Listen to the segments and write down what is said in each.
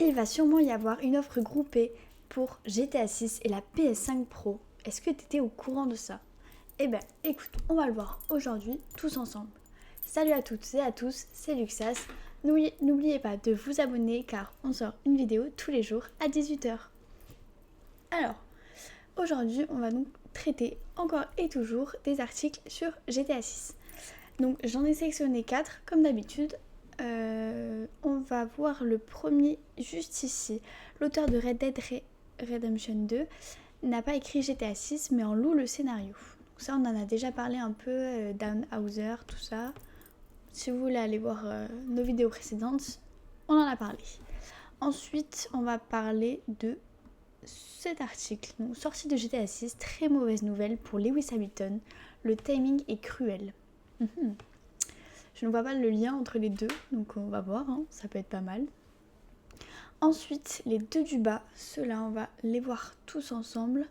Il va sûrement y avoir une offre groupée pour GTA 6 et la PS5 Pro. Est-ce que tu étais au courant de ça? Eh ben, écoute, on va le voir aujourd'hui tous ensemble. Salut à toutes et à tous, c'est Luxas. N'oubliez pas de vous abonner car on sort une vidéo tous les jours à 18h. Alors, aujourd'hui, on va donc traiter encore et toujours des articles sur GTA 6. Donc, j'en ai sélectionné 4 comme d'habitude. On va voir le premier juste ici. L'auteur de Red Dead Redemption 2 n'a pas écrit GTA 6 mais en loue le scénario. Donc ça on en a déjà parlé un peu, Down Hauser, tout ça. Si vous voulez aller voir nos vidéos précédentes, on en a parlé. Ensuite on va parler de cet article. Donc, sortie de GTA 6, très mauvaise nouvelle pour Lewis Hamilton. Le timing est cruel. Je ne vois pas le lien entre les deux, donc on va voir, hein, ça peut être pas mal. Ensuite, les deux du bas, ceux-là, on va les voir tous ensemble.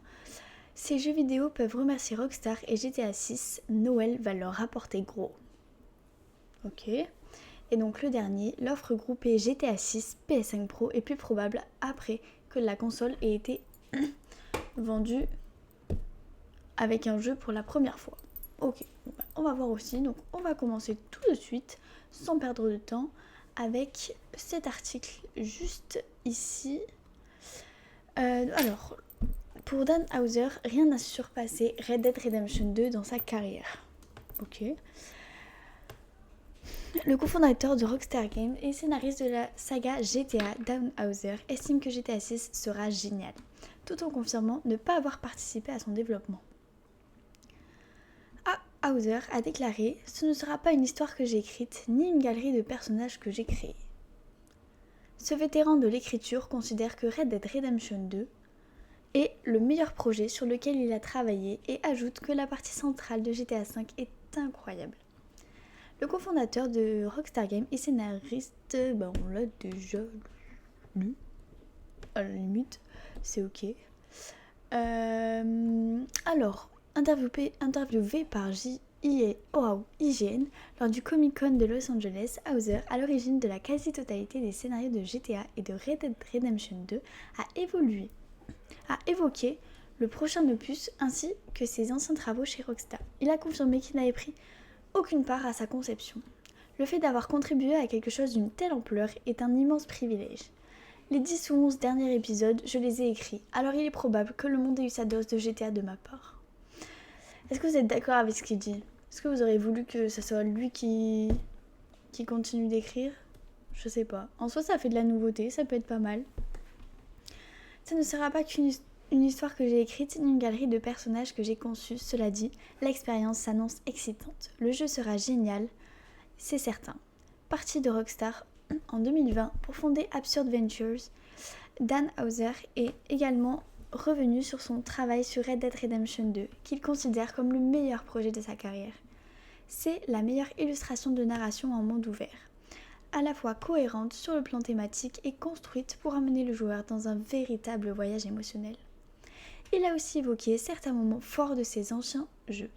Ces jeux vidéo peuvent remercier Rockstar et GTA 6, Noël va leur rapporter gros. Ok. Et donc le dernier, l'offre groupée GTA 6 PS5 Pro est plus probable après que la console ait été vendue avec un jeu pour la première fois. Ok, on va voir aussi, donc on va commencer tout de suite, sans perdre de temps, avec cet article juste ici. Alors, pour Dan Hauser, rien n'a surpassé Red Dead Redemption 2 dans sa carrière. Ok. Le cofondateur de Rockstar Games et scénariste de la saga GTA, Dan Hauser, estime que GTA 6 sera génial, tout en confirmant ne pas avoir participé à son développement. Hauser a déclaré « Ce ne sera pas une histoire que j'ai écrite, ni une galerie de personnages que j'ai créés. » Ce vétéran de l'écriture considère que Red Dead Redemption 2 est le meilleur projet sur lequel il a travaillé et ajoute que la partie centrale de GTA V est incroyable. Le cofondateur de Rockstar Games et scénariste, on l'a déjà lu, à la limite, c'est ok. Alors, interviewé par IGN lors du Comic-Con de Los Angeles, Hauser, à l'origine de la quasi-totalité des scénarios de GTA et de Red Dead Redemption 2, a évoqué le prochain opus ainsi que ses anciens travaux chez Rockstar. Il a confirmé qu'il n'avait pris aucune part à sa conception. Le fait d'avoir contribué à quelque chose d'une telle ampleur est un immense privilège. Les 10 ou 11 derniers épisodes, je les ai écrits, alors il est probable que le monde ait eu sa dose de GTA de ma part. Est-ce que vous êtes d'accord avec ce qu'il dit? Est-ce que vous auriez voulu que ce soit lui qui continue d'écrire? Je sais pas. En soi, ça fait de la nouveauté, ça peut être pas mal. Ça ne sera pas qu'une histoire que j'ai écrite, ni une galerie de personnages que j'ai conçus. Cela dit, l'expérience s'annonce excitante. Le jeu sera génial, c'est certain. Parti de Rockstar en 2020 pour fonder Absurd Ventures, Dan Hauser est également revenu sur son travail sur Red Dead Redemption 2, qu'il considère comme le meilleur projet de sa carrière. C'est la meilleure illustration de narration en monde ouvert, à la fois cohérente sur le plan thématique et construite pour amener le joueur dans un véritable voyage émotionnel. Il a aussi évoqué certains moments forts de ses anciens jeux,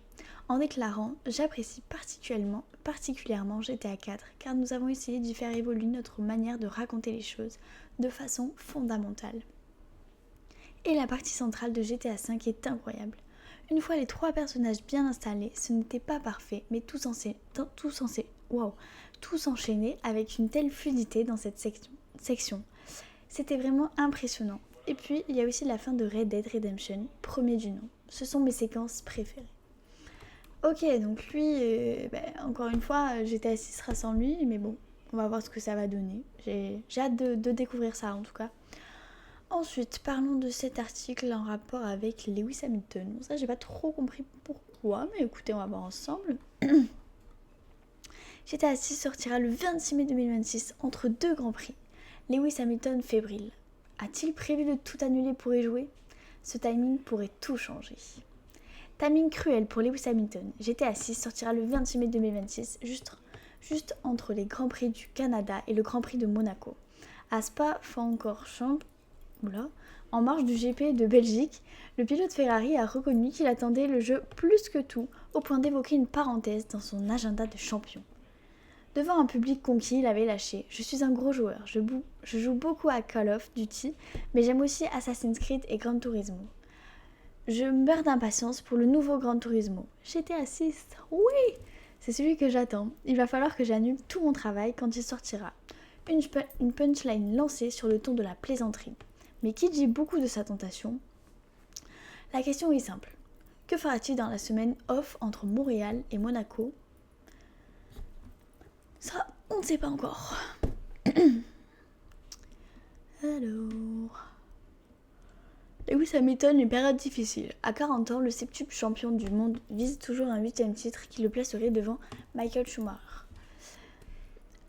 en déclarant « J'apprécie particulièrement GTA 4 car nous avons essayé d'y faire évoluer notre manière de raconter les choses de façon fondamentale. » Et la partie centrale de GTA V est incroyable. Une fois les 3 personnages bien installés, ce n'était pas parfait, mais tout s'enchaînait avec une telle fluidité dans cette section. C'était vraiment impressionnant. Et puis, il y a aussi la fin de Red Dead Redemption, premier du nom. Ce sont mes séquences préférées. Ok, donc lui, encore une fois, GTA 6 sera sans lui, mais bon, on va voir ce que ça va donner. J'ai hâte de découvrir ça en tout cas. Ensuite, parlons de cet article en rapport avec Lewis Hamilton. Bon, ça, j'ai pas trop compris pourquoi, mais écoutez, on va voir ensemble. GTA 6 sortira le 26 mai 2026 entre 2 grands prix. Lewis Hamilton fébrile. A-t-il prévu de tout annuler pour y jouer? Ce timing pourrait tout changer. Timing cruel pour Lewis Hamilton. GTA 6 sortira le 26 mai 2026, juste entre les Grands Prix du Canada et le Grand Prix de Monaco. À Spa-Francorchamps, en marge du GP de Belgique, le pilote Ferrari a reconnu qu'il attendait le jeu plus que tout, au point d'évoquer une parenthèse dans son agenda de champion. Devant un public conquis, il avait lâché. Je suis un gros joueur, je joue beaucoup à Call of Duty, mais j'aime aussi Assassin's Creed et Gran Turismo. Je meurs d'impatience pour le nouveau Gran Turismo. GTA 6, oui! C'est celui que j'attends. Il va falloir que j'annule tout mon travail quand il sortira. Une punchline lancée sur le ton de la plaisanterie. Mais qui dit beaucoup de sa tentation? La question est simple. Que fera-t-il dans la semaine off entre Montréal et Monaco? Ça, on ne sait pas encore. Alors... Lewis Hamilton, une période difficile. À 40 ans, le septuple champion du monde vise toujours un 8e titre qui le placerait devant Michael Schumacher.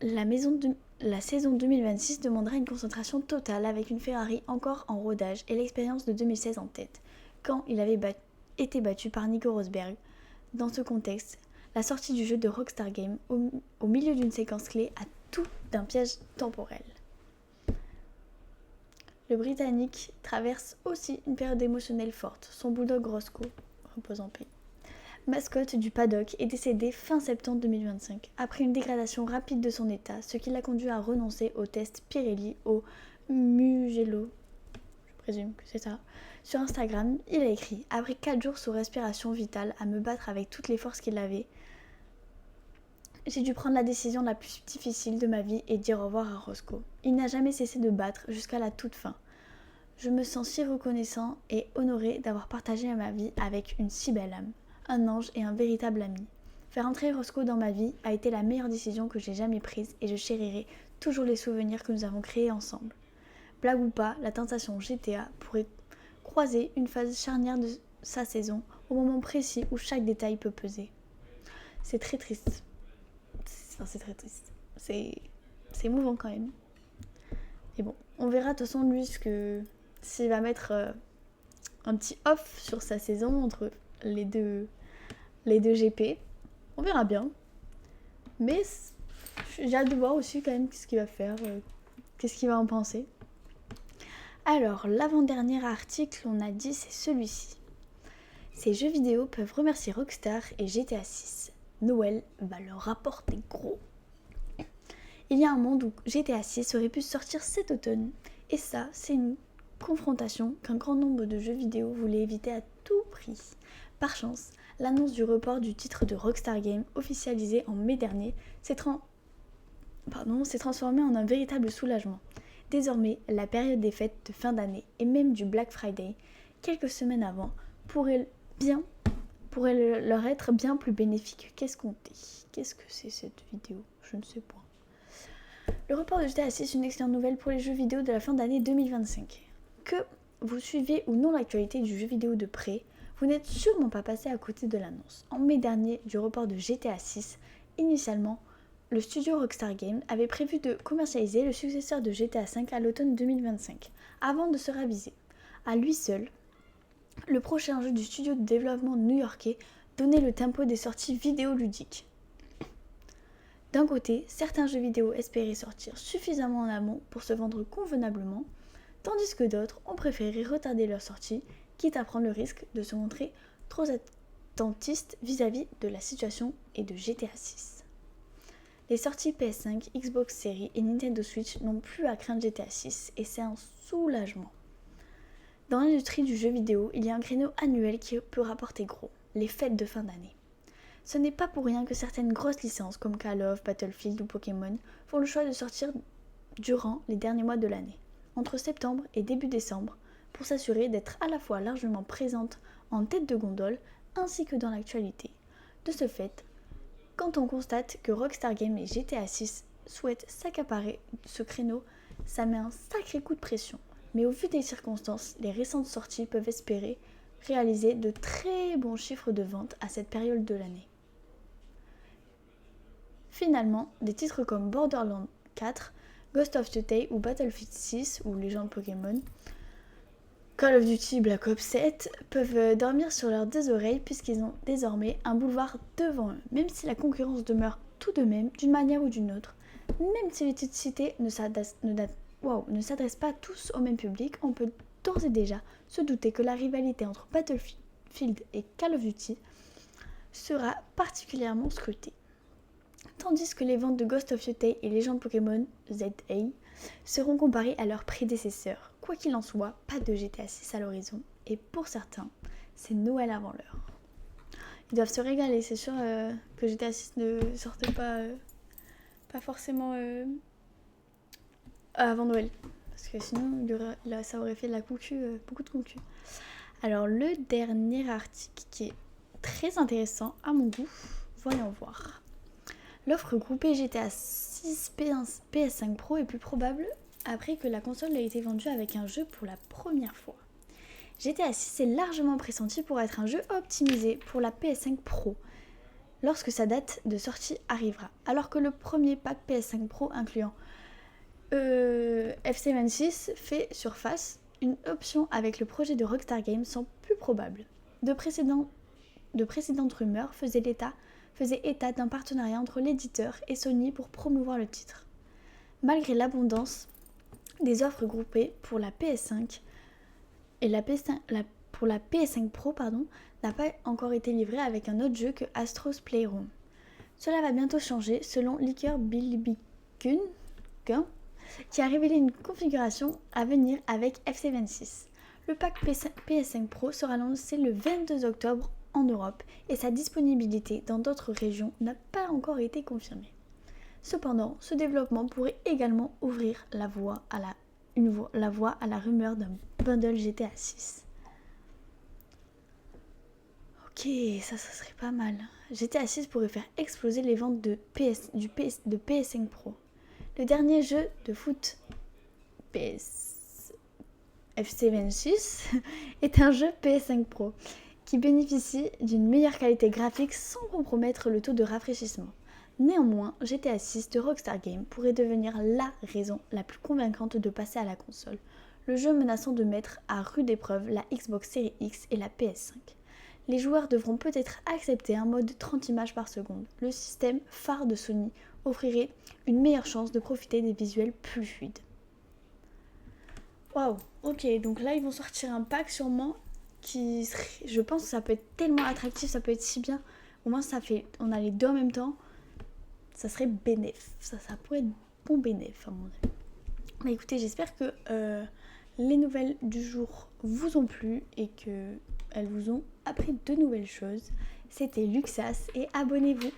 La saison 2026 demandera une concentration totale avec une Ferrari encore en rodage et l'expérience de 2016 en tête, quand il avait été battu par Nico Rosberg. Dans ce contexte, la sortie du jeu de Rockstar Games au milieu d'une séquence clé a tout d'un piège temporel. Le Britannique traverse aussi une période émotionnelle forte. Son bulldog Roscoe, repose en paix, mascotte du paddock, est décédé fin septembre 2025 après une dégradation rapide de son état, ce qui l'a conduit à renoncer au test Pirelli au Mugello. Je présume que c'est ça. Sur Instagram, il a écrit « Après 4 jours sous respiration vitale, à me battre avec toutes les forces qu'il avait, j'ai dû prendre la décision la plus difficile de ma vie et dire au revoir à Roscoe. Il n'a jamais cessé de battre jusqu'à la toute fin. Je me sens si reconnaissant et honoré d'avoir partagé ma vie avec une si belle âme, un ange et un véritable ami. Faire entrer Roscoe dans ma vie a été la meilleure décision que j'ai jamais prise et je chérirai toujours les souvenirs que nous avons créés ensemble. Blague ou pas, la tentation GTA pourrait croiser une phase charnière de sa saison au moment précis où chaque détail peut peser. C'est très triste. C'est très triste. C'est émouvant quand même. Et bon, on verra de toute façon lui s'il va mettre un petit off sur sa saison entre les deux GP. On verra bien. Mais j'ai hâte de voir aussi quand même ce qu'il va faire, qu'est-ce qu'il va en penser. Alors, l'avant-dernier article, on a dit, c'est celui-ci. Ces jeux vidéo peuvent remercier Rockstar et GTA 6. Noël va leur rapporter gros. Il y a un monde où GTA 6 aurait pu sortir cet automne. Et ça, c'est une confrontation qu'un grand nombre de jeux vidéo voulaient éviter à tout prix. Par chance, l'annonce du report du titre de Rockstar Games, officialisé en mai dernier, s'est transformée en un véritable soulagement. Désormais, la période des fêtes de fin d'année et même du Black Friday, quelques semaines avant, pourrait leur être bien plus bénéfique qu'escompté. Qu'est-ce que c'est cette vidéo? Je ne sais pas. Le report de GTA 6 est une excellente nouvelle pour les jeux vidéo de la fin d'année 2025. Que vous suivez ou non l'actualité du jeu vidéo de près, vous n'êtes sûrement pas passé à côté de l'annonce. En mai dernier du report de GTA 6, initialement, le studio Rockstar Games avait prévu de commercialiser le successeur de GTA 5 à l'automne 2025, avant de se raviser. À lui seul, le prochain jeu du studio de développement new-yorkais donnait le tempo des sorties vidéoludiques. D'un côté, certains jeux vidéo espéraient sortir suffisamment en amont pour se vendre convenablement, tandis que d'autres ont préféré retarder leur sortie, quitte à prendre le risque de se montrer trop attentistes vis-à-vis de la situation et de GTA 6. Les sorties PS5, Xbox Series et Nintendo Switch n'ont plus à craindre GTA 6 et c'est un soulagement. Dans l'industrie du jeu vidéo, il y a un créneau annuel qui peut rapporter gros, les fêtes de fin d'année. Ce n'est pas pour rien que certaines grosses licences comme Call of, Battlefield ou Pokémon font le choix de sortir durant les derniers mois de l'année, entre septembre et début décembre, pour s'assurer d'être à la fois largement présentes en tête de gondole ainsi que dans l'actualité. De ce fait, quand on constate que Rockstar Games et GTA 6 souhaitent s'accaparer ce créneau, ça met un sacré coup de pression. Mais au vu des circonstances, les récentes sorties peuvent espérer réaliser de très bons chiffres de vente à cette période de l'année. Finalement, des titres comme Borderlands 4, Ghost of Tsushima ou Battlefield 6 ou Legends Pokémon, Call of Duty Black Ops 7 peuvent dormir sur leurs deux oreilles puisqu'ils ont désormais un boulevard devant eux, même si la concurrence demeure tout de même d'une manière ou d'une autre. Même si les titres cités ne s'adressent pas tous au même public, on peut d'ores et déjà se douter que la rivalité entre Battlefield et Call of Duty sera particulièrement scrutée. tandis que les ventes de Ghost of Yotei et Legend Pokémon ZA seront comparées à leurs prédécesseurs. Quoi qu'il en soit, pas de GTA 6 à l'horizon, et pour certains, c'est Noël avant l'heure. Ils doivent se régaler, c'est sûr que GTA 6 ne sorte pas forcément avant Noël. Parce que sinon, ça aurait fait de la concu, beaucoup de concu. Alors, le dernier article qui est très intéressant à mon goût, voyons voir. L'offre groupée GTA 6 PS5 Pro est plus probable après que la console ait été vendue avec un jeu pour la première fois. GTA 6 est largement pressenti pour être un jeu optimisé pour la PS5 Pro lorsque sa date de sortie arrivera, alors que le premier pack PS5 Pro incluant FC26 fait surface, une option avec le projet de Rockstar Games semble plus probable. De précédentes rumeurs faisaient état d'un partenariat entre l'éditeur et Sony pour promouvoir le titre. Malgré l'abondance des offres groupées pour la PS5 et pour la PS5 Pro n'a pas encore été livrée avec un autre jeu que Astro's Playroom. Cela va bientôt changer selon leaker Billy Gunn, qui a révélé une configuration à venir avec FC26. Le pack PS5 Pro sera lancé le 22 octobre en Europe et sa disponibilité dans d'autres régions n'a pas encore été confirmée. Cependant, ce développement pourrait également ouvrir la voie à la rumeur d'un bundle GTA 6. Ok, ça serait pas mal. GTA 6 pourrait faire exploser les ventes de PS5 Pro. Le dernier jeu de foot FC26 est un jeu PS5 Pro qui bénéficie d'une meilleure qualité graphique sans compromettre le taux de rafraîchissement. Néanmoins, GTA 6 de Rockstar Games pourrait devenir la raison la plus convaincante de passer à la console, le jeu menaçant de mettre à rude épreuve la Xbox Series X et la PS5. Les joueurs devront peut-être accepter un mode 30 images par seconde. Le système phare de Sony offrirait une meilleure chance de profiter des visuels plus fluides. Waouh, ok, donc là ils vont sortir un pack sûrement qui serait, je pense que ça peut être tellement attractif, ça peut être si bien. Au moins on a les deux en même temps, ça serait bénéf, ça pourrait être bon bénéf à mon avis. Mais écoutez, j'espère que les nouvelles du jour vous ont plu et que elles vous ont appris de nouvelles choses. C'était Luxas et abonnez-vous.